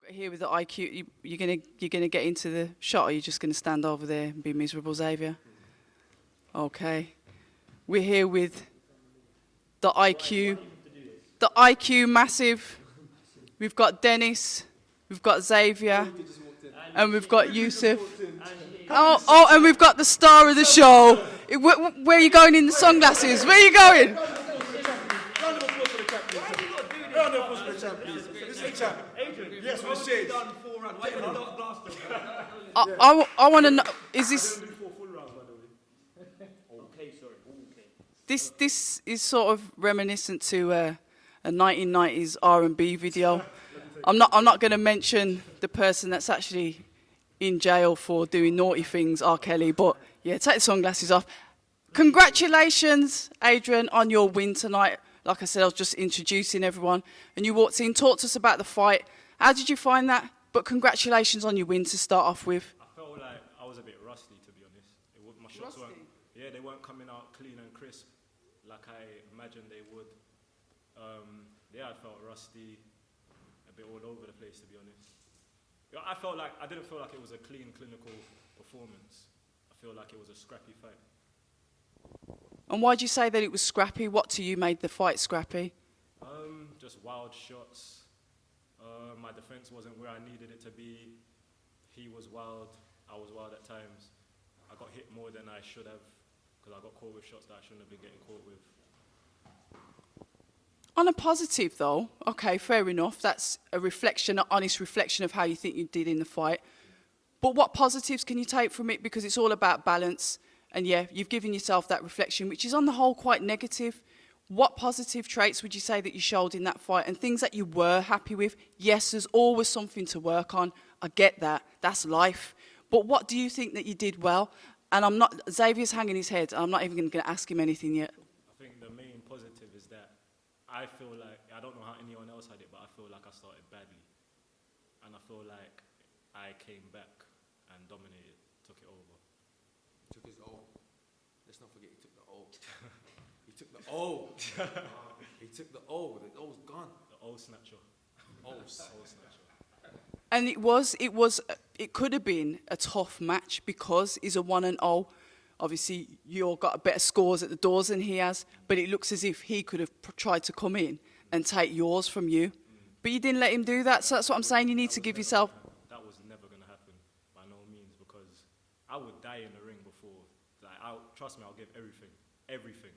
Here with the IQ, you're gonna get into the shot, or are you just gonna stand over there and be miserable, Xavier? Okay. We're here with the IQ massive. We've got Dennis, we've got Xavier, and we've got Youssef. Oh, and we've got the star of the show. Where are you going in the sunglasses? Where are you going? Round of applause for the champ, please. Round of applause for the champ, please. This is the champ. Adrian, yes, with the shades. I want to know, is this... This is sort of reminiscent to a 1990s R&B video. I'm not going to mention the person that's actually in jail for doing naughty things, R. Kelly, but yeah, take the sunglasses off. Congratulations, Adrian, on your win tonight. Like I said, I was just introducing everyone, and you walked in, talked to us about the fight. How did you find that? But congratulations on your win to start off with. I felt like I was a bit rusty, to be honest. My shots weren't coming out clean and crisp like I imagined they would. I felt rusty, a bit all over the place, to be honest. I didn't feel like it was a clean, clinical performance. I feel like it was a scrappy fight. And why do you say that it was scrappy? What to you made the fight scrappy? Just wild shots. My defense wasn't where I needed it to be. He was wild. I was wild at times. I got hit more than I should have because I got caught with shots that I shouldn't have been getting caught with. On a positive, though, okay, fair enough. That's a reflection, an honest reflection of how you think you did in the fight. But what positives can you take from it? Because it's all about balance. And yeah, you've given yourself that reflection, which is on the whole quite negative. What positive traits would you say that you showed in that fight and things that you were happy with? Yes, there's always something to work on. I get that. That's life. But what do you think that you did well? And Xavier's hanging his head. I'm not even going to ask him anything yet. I think the main positive is that I feel like, I don't know how anyone else had it, but I feel like I started badly. And I feel like I came back and dominated, took it over. Took his O. Let's not forget he took the O. He took the O. He took the O. The O's gone. The O snatcher. O snatcher. And it could have been a tough match because he's a 1-0. Obviously, you got better scores at the doors than he has, but it looks as if he could have tried to come in and take yours from you. But you didn't let him do that, so that's what I'm saying. You need to give yourself... That was never going to happen, by no means, because I would die in the ring before. Trust me, I'll give everything. Everything.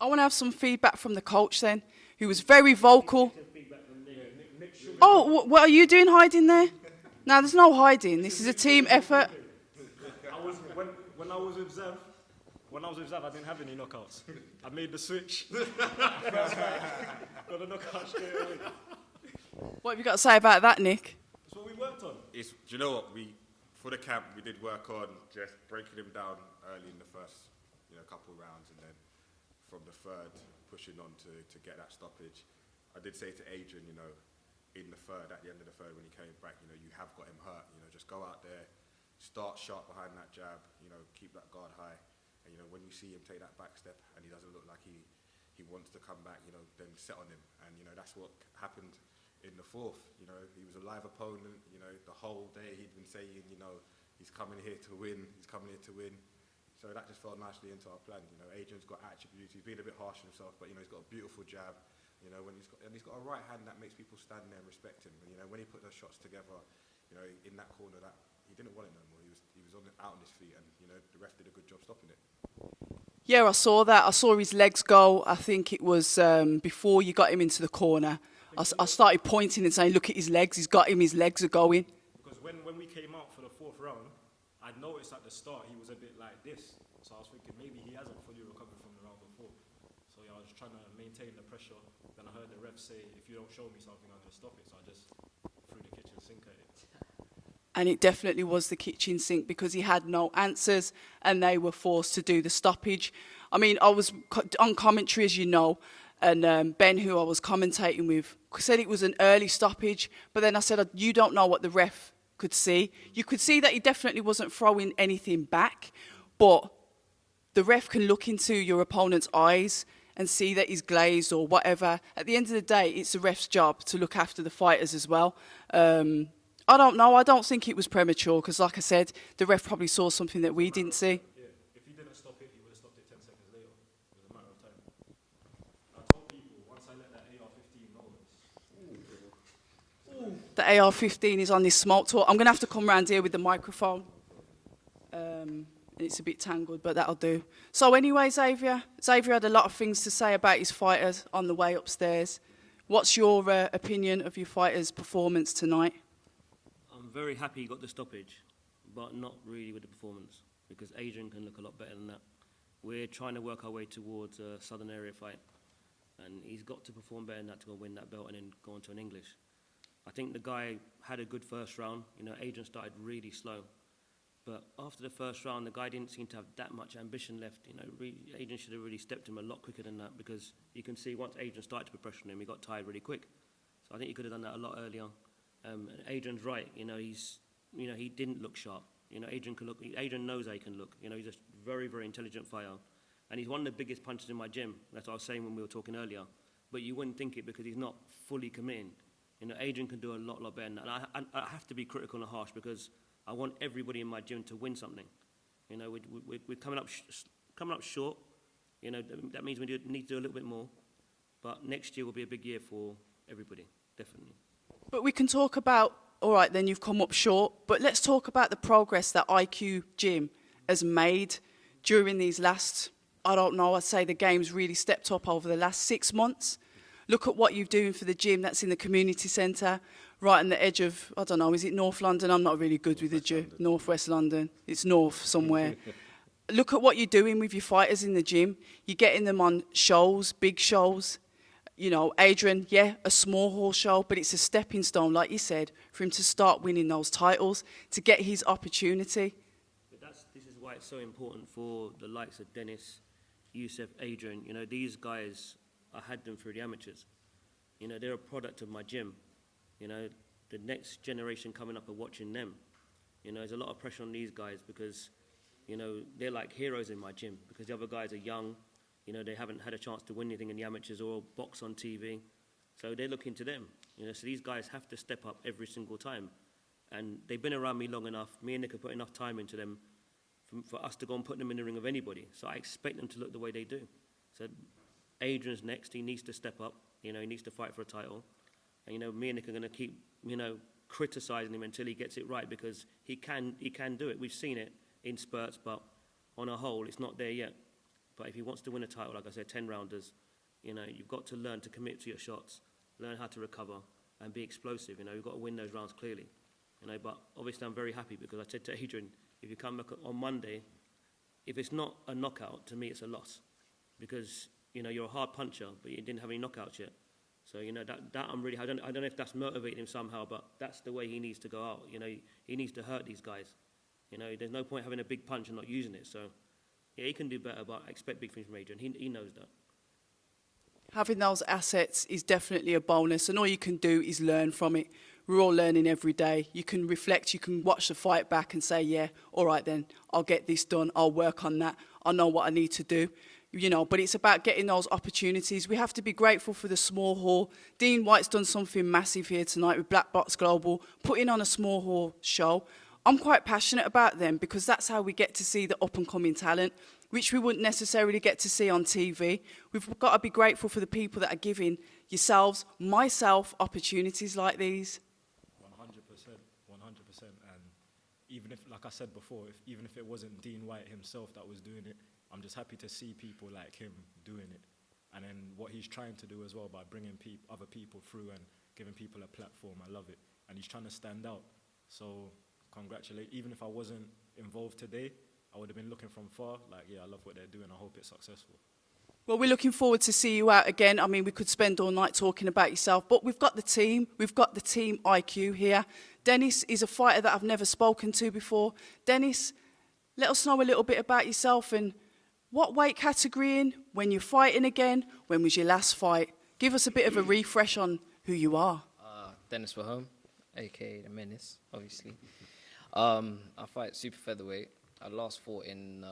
I want to have some feedback from the coach then, who was very vocal. Oh, what are you doing hiding there? No, there's no hiding. This is a team effort. When I was with Zev, I didn't have any knockouts. I made the switch. Got a knockout straight away. What have you got to say about that, Nick? That's what we worked on. Do you know what? For the camp, we did work on just breaking him down early in the first, couple of rounds, and then from the third, pushing on to get that stoppage. I did say to Adrian, in the third, at the end of the third, when he came back, you have got him hurt. Just go out there, start sharp behind that jab, keep that guard high. And, when you see him take that back step and he doesn't look like he wants to come back, then set on him. And, that's what happened in the fourth. He was a live opponent, the whole day he'd been saying, he's coming here to win, he's coming here to win. So that just fell nicely into our plan. Adrian's got attributes, he's been a bit harsh on himself, but, he's got a beautiful jab. He's got a right hand that makes people stand there and respect him. And when he put those shots together, in that corner, that he didn't want it no more. He was out on his feet, and the ref did a good job stopping it. Yeah, I saw that. I saw his legs go. I think it was before you got him into the corner. I started pointing and saying, "Look at his legs. He's got him. His legs are going." Because when we came out for the fourth round, I noticed at the start he was a bit like this. So I was thinking maybe he hasn't fully recovered from the round before. So yeah, I was trying to maintain the pressure. Then I heard the ref say, if you don't show me something, I'm going to stop it. So I just threw the kitchen sink at it. And it definitely was the kitchen sink because he had no answers and they were forced to do the stoppage. I mean, I was on commentary, as you know, and Ben, who I was commentating with, said it was an early stoppage. But then I said, you don't know what the ref could see. You could see that he definitely wasn't throwing anything back, but the ref can look into your opponent's eyes and see that he's glazed or whatever. At the end of the day, it's the ref's job to look after the fighters as well. I don't know. I don't think it was premature because, like I said, the ref probably saw something that we didn't see. Yeah, if he didn't stop it, he would have stopped it 10 seconds later. It was a matter of time. I told people, once I let that AR15 roll, The AR15 is on this smoke tour. I'm going to have to come round here with the microphone. It's a bit tangled, but that'll do. So anyway, Xavier had a lot of things to say about his fighters on the way upstairs. What's your opinion of your fighter's performance tonight? I'm very happy he got the stoppage, but not really with the performance, because Adrian can look a lot better than that. We're trying to work our way towards a Southern Area fight, and he's got to perform better than that to go win that belt and then go on to an English. I think the guy had a good first round. You know, Adrian started really slow. But after the first round, the guy didn't seem to have that much ambition left. You know, Adrian should have really stepped him a lot quicker than that, because you can see once Adrian started to put pressure on him, he got tired really quick. So I think he could have done that a lot earlier. And Adrian's right. You know, he didn't look sharp. You know, Adrian can look. Adrian knows how he can look. You know, he's a very, very intelligent fighter, and he's one of the biggest punchers in my gym. That's what I was saying when we were talking earlier. But you wouldn't think it because he's not fully committing. You know, Adrian can do a lot better than that. And I have to be critical and harsh because I want everybody in my gym to win something. You know, we're coming up short. You know, that means we need to do a little bit more. But next year will be a big year for everybody, definitely. But we can talk about, all right, then you've come up short, but let's talk about the progress that IQ Gym has made during these last, I don't know, I'd say the game's really stepped up over the last 6 months. Look at what you're doing for the gym that's in the community centre, right on the edge of, I don't know, is it North London? I'm not really good with the gym. Northwest London. It's north somewhere. Look at what you're doing with your fighters in the gym. You're getting them on shows, big shows. You know, Adrian, yeah, a small hall show, but it's a stepping stone, like you said, for him to start winning those titles, to get his opportunity. But this is why it's so important for the likes of Dennis, Youssef, Adrian. You know, these guys, I had them through the amateurs. You know, they're a product of my gym. You know, the next generation coming up are watching them. You know, there's a lot of pressure on these guys because, you know, they're like heroes in my gym because the other guys are young. You know, they haven't had a chance to win anything in the amateurs or box on TV. So they're looking to them. You know, so these guys have to step up every single time. And they've been around me long enough. Me and Nick have put enough time into them for us to go and put them in the ring of anybody. So I expect them to look the way they do. So Adrian's next. He needs to step up. You know, he needs to fight for a title. And, you know, me and Nick are going to keep, you know, criticising him until he gets it right because he can do it. We've seen it in spurts, but on a whole, it's not there yet. But if he wants to win a title, like I said, 10-rounders, you know, you've got to learn to commit to your shots, learn how to recover, and be explosive. You know, you've got to win those rounds clearly. You know, but obviously I'm very happy because I said to Adrian, if you come back on Monday, if it's not a knockout, to me it's a loss. Because, you know, you're a hard puncher, but you didn't have any knockouts yet. So, you know, that I'm really, I don't know if that's motivating him somehow, but that's the way he needs to go out. You know, he needs to hurt these guys. You know, there's no point having a big punch and not using it. So, yeah, he can do better, but I expect big things from Adrian. He knows that. Having those assets is definitely a bonus, and all you can do is learn from it. We're all learning every day. You can reflect, you can watch the fight back and say, yeah, all right then, I'll get this done, I'll work on that, I know what I need to do. You know, but it's about getting those opportunities. We have to be grateful for the small hall. Dean Whyte's done something massive here tonight with Black Box Global, putting on a small hall show. I'm quite passionate about them because that's how we get to see the up-and-coming talent, which we wouldn't necessarily get to see on TV. We've got to be grateful for the people that are giving yourselves, myself, opportunities like these. 100%. And even if, like I said before, even if it wasn't Dean Whyte himself that was doing it, I'm just happy to see people like him doing it. And then what he's trying to do as well by bringing other people through and giving people a platform, I love it. And he's trying to stand out. So congratulate. Even if I wasn't involved today, I would have been looking from far. Like, yeah, I love what they're doing. I hope it's successful. Well, we're looking forward to see you out again. I mean, we could spend all night talking about yourself, but we've got the team. We've got the team IQ here. Dennis is a fighter that I've never spoken to before. Dennis, let us know a little bit about yourself and what weight category in, when you're fighting again, when was your last fight? Give us a bit of a refresh on who you are. Dennis Wahome, a.k.a. the Menace, obviously. I fight super featherweight. I last fought in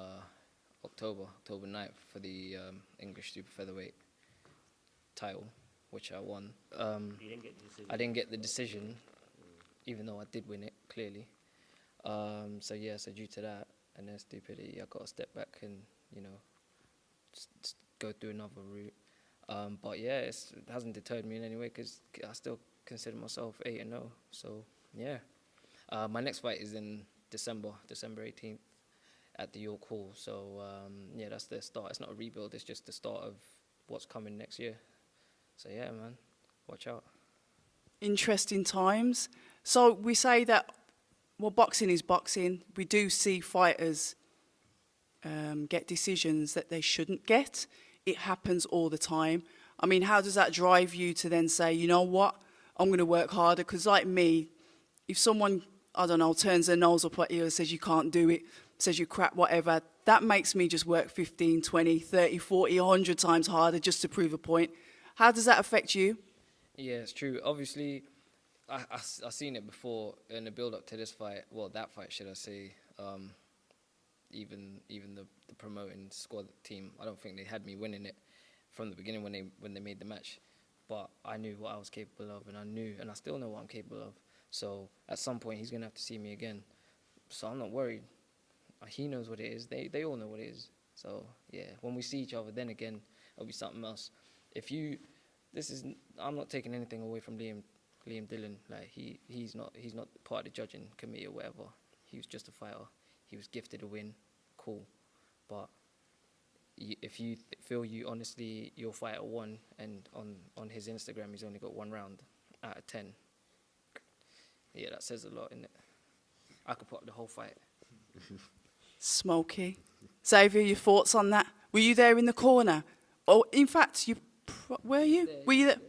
October 9th for the English super featherweight title, which I won. You didn't get the decision. I didn't get the decision, even though I did win it, clearly. So due to that and their stupidity, I got to step back and, go through another route. But yeah, it hasn't deterred me in any way because I still consider myself 8-0. So yeah, my next fight is in December 18th at the York Hall. So that's the start. It's not a rebuild. It's just the start of what's coming next year. So yeah, man, watch out. Interesting times. So we say that, well, boxing is boxing. We do see fighters get decisions that they shouldn't get. It happens all the time. I mean, how does that drive you to then say, you know what, I'm going to work harder? Because like me, if someone, I don't know, turns their nose up at you and says you can't do it, says you crap, whatever, that makes me just work 15, 20, 30, 40, 100 times harder just to prove a point. How does that affect you? Yeah, it's true. Obviously, I seen it before in the build-up to this fight. Well, that fight, should I say. Even the promoting squad team, I don't think they had me winning it from the beginning when they made the match. But I knew what I was capable of, and I still know what I'm capable of. So at some point, he's going to have to see me again. So I'm not worried. He knows what it is. They all know what it is. So yeah, when we see each other, then again, it'll be something else. I'm not taking anything away from Liam Dillon. Like he's not part of the judging committee or whatever. He was just a fighter. He was gifted a win, cool. But if you feel honestly your fighter won, and on his Instagram he's only got 1 round out of 10, yeah, that says a lot, innit? I could put up the whole fight. Smoky. Xavier, your thoughts on that? Were you there in the corner? Oh, in fact, were you? Were you there?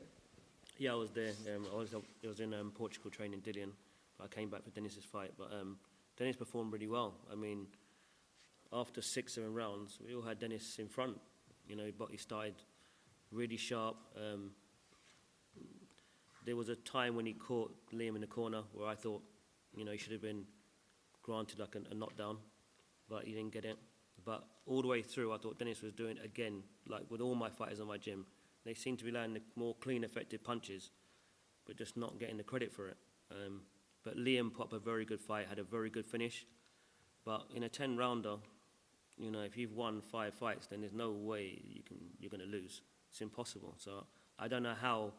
Yeah, I was there. I was in Portugal training Dillian. I came back for Dennis's fight, but Dennis performed really well. I mean, after 6-7 rounds, we all had Dennis in front. But he started really sharp. There was a time when he caught Liam in the corner where I thought, he should have been granted like a knockdown, but he didn't get it. But all the way through, I thought Dennis was doing it again, like with all my fighters on my gym. They seem to be landing the more clean, effective punches, but just not getting the credit for it. But Liam put up a very good fight, had a very good finish. But in a 10-rounder, if you've won 5 fights, then there's no way you're going to lose. It's impossible. So I don't know how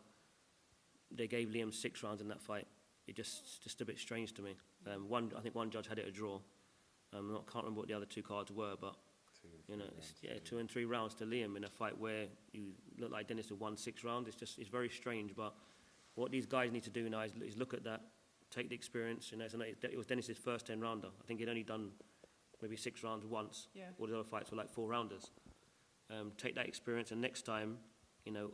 they gave Liam 6 rounds in that fight. It's just a bit strange to me. I think one judge had it a draw. Can't remember what the other 2 cards were, but 2 and 3 rounds to Liam in a fight where you look like Dennis had won 6 rounds. It's very strange. But what these guys need to do now is look at that, take the experience. It was Dennis's first 10-rounder. I think he'd only done maybe 6 rounds once. Yeah. All the other fights were like 4-rounders. Take that experience, and next time,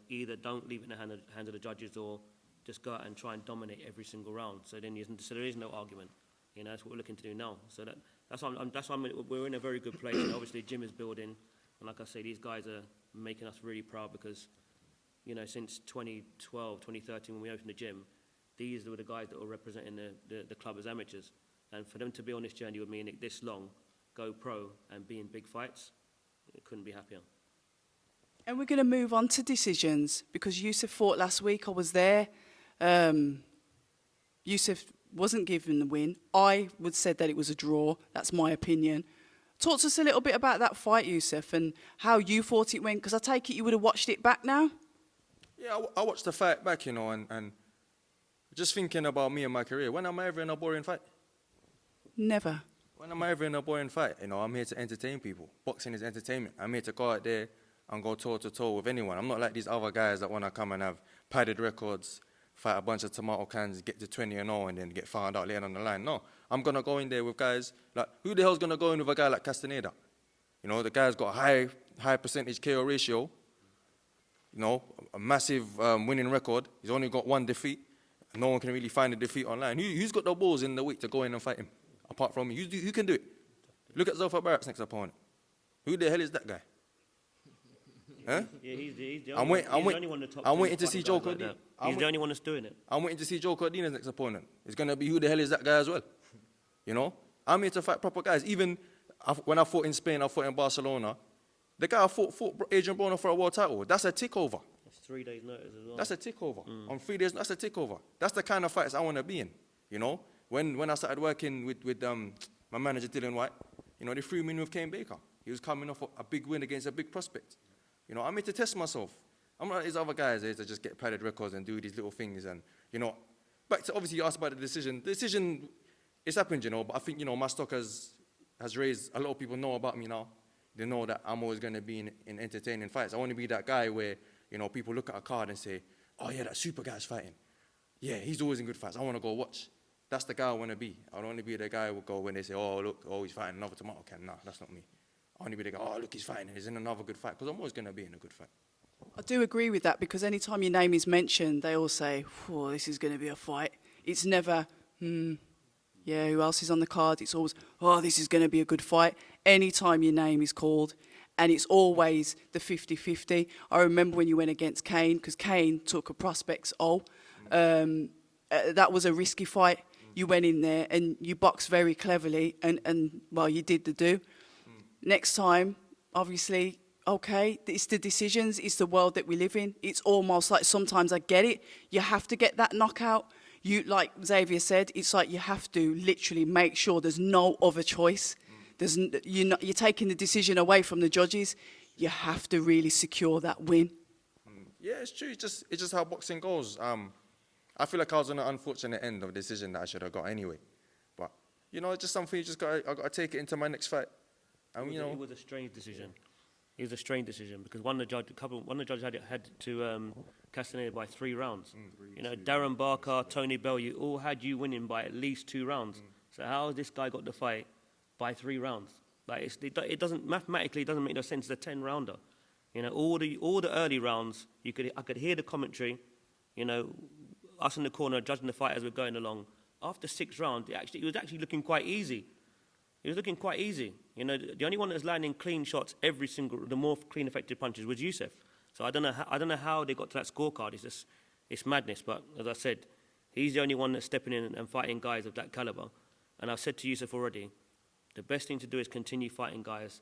either don't leave it in the hands of the judges, or just go out and try and dominate every single round. So there is no argument. That's what we're looking to do now. So that's why we're in a very good place. And obviously, gym is building, and like I say, these guys are making us really proud because, since 2012, 2013, when we opened the gym, these were the guys that were representing the club as amateurs. And for them to be on this journey with me and this long, go pro and be in big fights, I couldn't be happier. And we're going to move on to decisions because Youssef fought last week. I was there. Youssef wasn't given the win. I would said that it was a draw. That's my opinion. Talk to us a little bit about that fight, Youssef, and how you thought it went, because I take it you would have watched it back now? Yeah, I watched the fight back, and just thinking about me and my career. When am I ever in a boring fight? Never. When am I ever in a boring fight? I'm here to entertain people. Boxing is entertainment. I'm here to go out there and go toe-to-toe with anyone. I'm not like these other guys that want to come and have padded records, fight a bunch of tomato cans, get to 20-0, and then get found out later on the line. No, I'm going to go in there with guys, like, who the hell's going to go in with a guy like Castaneda? The guy's got a high percentage KO ratio, a massive winning record. He's only got 1 defeat. No one can really find a defeat online. Who's got the balls in the week to go in and fight him, apart from me? Who can do it? Look at Zulfa Barrett's next opponent. Who the hell is that guy? Huh? Yeah, he's the only one in the top. I'm waiting to see Joe Cordina. He's the only one that's doing it. I'm waiting to see Joe Cordina's next opponent. It's going to be who the hell is that guy as well? I'm here to fight proper guys. Even when I fought in Spain, I fought in Barcelona. The guy I fought Adrian Broner for a world title. That's a tick over. It's 3 days notice as well. That's a tick over. On 3 days, that's a tick over. That's the kind of fights I want to be in. You know, when I started working with my manager Dean Whyte, you know, they threw me in with Kane Baker. He was coming off a big win against a big prospect. You know, I made to test myself. I'm not like these other guys that just get padded records and do these little things. And, you know, back to obviously you asked about the decision. The decision, it's happened, you know, but I think, you know, my stock has raised, a lot of people know about me now. They know that I'm always going to be in entertaining fights. I want to be that guy where, you know, people look at a card and say, oh yeah, that super guy's fighting. Yeah, he's always in good fights. I want to go watch. That's the guy I want to be. I don't want to be the guy who will go when they say, oh, look, oh, he's fighting another tomato can. Nah, that's not me. I want to be the guy, oh, look, he's fighting. He's in another good fight. Because I'm always going to be in a good fight. I do agree with that because anytime your name is mentioned, they all say, oh, this is going to be a fight. It's never, yeah, who else is on the card? It's always, oh, this is going to be a good fight. Anytime your name is called, and it's always the 50-50. I remember when you went against Kane, because Kane took a prospect's that was a risky fight. You went in there and you boxed very cleverly, and well, you did the do. Next time, obviously, okay, it's the decisions, it's the world that we live in. It's almost like sometimes I get it. You have to get that knockout. You, like Xavier said, it's like you have to literally make sure there's no other choice. You're taking the decision away from the judges. You have to really secure that win. Yeah, it's true. It's just how boxing goes. I feel like I was on an unfortunate end of a decision that I should have got anyway. But, you know, it's just something I got to take it into my next fight. And, you know, It was a strange decision. It was a strange decision because one of the judges had to Castaneda by 3 rounds. You know, Darren Barker, Tony Bell, you all had you winning by at least 2 rounds. So how has this guy got the fight by 3 rounds? Like it doesn't mathematically, it doesn't make no sense. It's a 10-rounder. You know, all the early rounds, I could hear the commentary. You know, us in the corner judging the fight as we're going along. After 6 rounds, it was actually looking quite easy. It was looking quite easy. You know, the only one that was landing clean shots the more clean effective punches was Youssef. So I don't know how they got to that scorecard. It's madness. But as I said, he's the only one that's stepping in and fighting guys of that caliber. And I've said to Youssef already, the best thing to do is continue fighting guys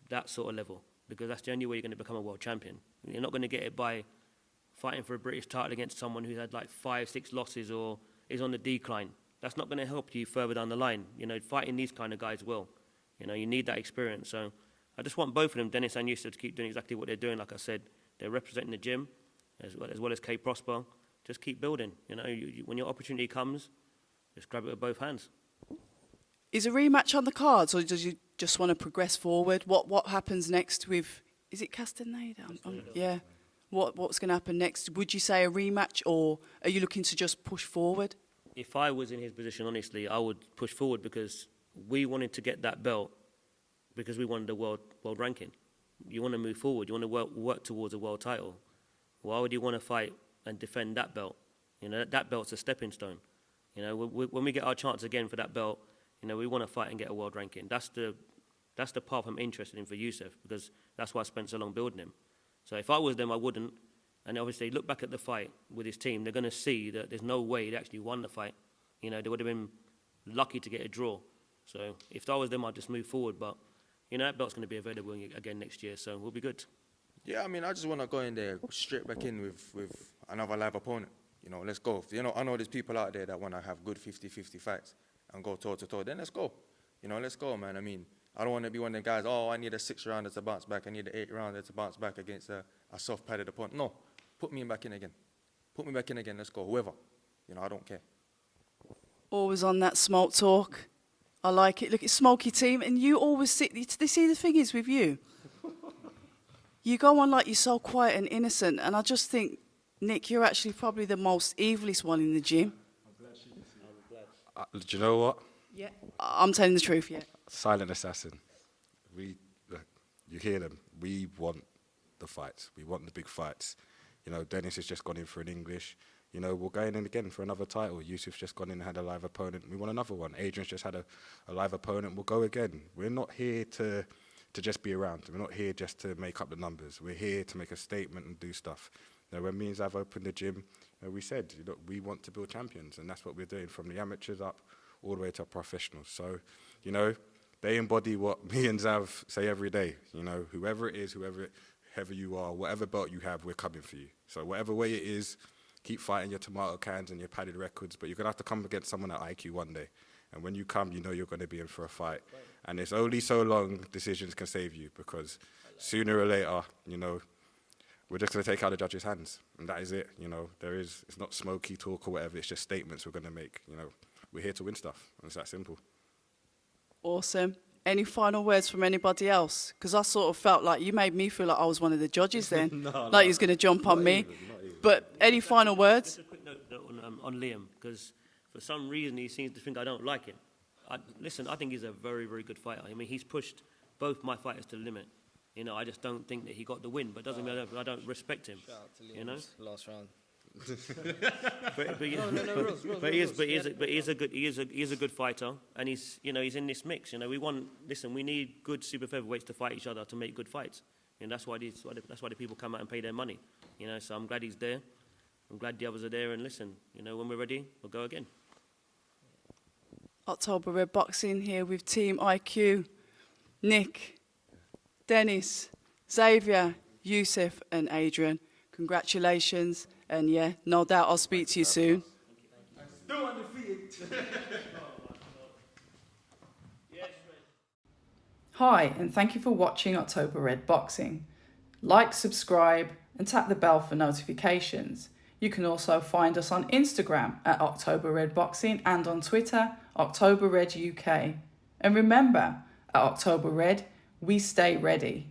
that sort of level, because that's the only way you're going to become a world champion. You're not going to get it by fighting for a British title against someone who's had like 5-6 losses or is on the decline. That's not going to help you further down the line. You know, fighting these kind of guys will. You know, you need that experience. So I just want both of them, Dennis and Youssef, to keep doing exactly what they're doing. Like I said, they're representing the gym as well as K Prosper. Just keep building. You know, when your opportunity comes, just grab it with both hands. Is a rematch on the cards, or does you just want to progress forward? What happens next with, is it Castaneda? Yeah. What's going to happen next? Would you say a rematch, or are you looking to just push forward? If I was in his position, honestly, I would push forward because we wanted to get that belt because we wanted a world ranking. You want to move forward. You want to work towards a world title. Why would you want to fight and defend that belt? You know, that belt's a stepping stone. You know, when we get our chance again for that belt, you know, we want to fight and get a world ranking. That's the path I'm interested in for Youssef, because that's why I spent so long building him. So if I was them, I wouldn't. And obviously, look back at the fight with his team. They're going to see that there's no way they actually won the fight. You know, they would have been lucky to get a draw. So if I was them, I'd just move forward. But, you know, that belt's going to be available again next year, so we'll be good. yeah, I mean, I just want to go in there straight back in with another live opponent. You know, let's go. You know, I know there's people out there that want to have good 50-50 fights and go toe-to-toe. Then let's go. You know, let's go, man. I mean, I don't want to be one of the guys, oh, I need a 6-rounder to bounce back. I need an 8-rounder to bounce back against a soft-padded opponent. No. Put me back in again. Put me back in again. Let's go. Whoever. You know, I don't care. Always on that smoke talk. I like it. Look, it's Smoky team, and you always sit. See, the thing is with you, you go on like you're so quiet and innocent, and I just think, Nick, you're actually probably the most evilest one in the gym. Do you know what? Yeah. I'm telling the truth, yeah. Silent assassin. You hear them. We want the fights. We want the big fights. You know, Dennis has just gone in for an English. You know, we're going in again for another title. Youssef's just gone in and had a live opponent. We want another one. Adrian's just had a live opponent. We'll go again. We're not here to just be around. We're not here just to make up the numbers. We're here to make a statement and do stuff. You know, when me and Zav opened the gym, we said, look, we want to build champions, and that's what we're doing from the amateurs up all the way to professionals. So, you know, they embody what me and Zav say every day. You know, whoever it is, whoever you are, whatever belt you have, we're coming for you. So whatever way it is, keep fighting your tomato cans and your padded records, but you're going to have to come against someone at IQ one day. And when you come, you know you're going to be in for a fight. And it's only so long decisions can save you, because sooner or later, you know, we're just going to take out the judges' hands. And that is it, you know. It's not smoky talk or whatever, it's just statements we're going to make, you know. We're here to win stuff, and it's that simple. Awesome. Any final words from anybody else? Because I sort of felt like you made me feel like I was one of the judges then. Like he was going to jump on me. But any final words? Just a quick note on Liam, because for some reason he seems to think I don't like him. Listen, I think he's a very, very good fighter. I mean, he's pushed both my fighters to the limit. You know, I just don't think that he got the win, but doesn't mean I don't respect him. Shout out to Liam's you know? last round. But he is a good fighter, and he's in this mix. You know, we need good super featherweights to fight each other to make good fights. And that's why the people come out and pay their money. You know, so I'm glad he's there. I'm glad the others are there. And listen, you know, when we're ready, we'll go again. October Red Boxing here with Team IQ, Nick, Dennis, Xavier, Youssef and Adrian. Congratulations, and yeah, no doubt I'll speak to you soon. Still undefeated. Hi, and thank you for watching October Red Boxing. Like, subscribe, and tap the bell for notifications. You can also find us on Instagram at October Red Boxing and on Twitter, October Red UK. And remember, at October Red, we stay ready.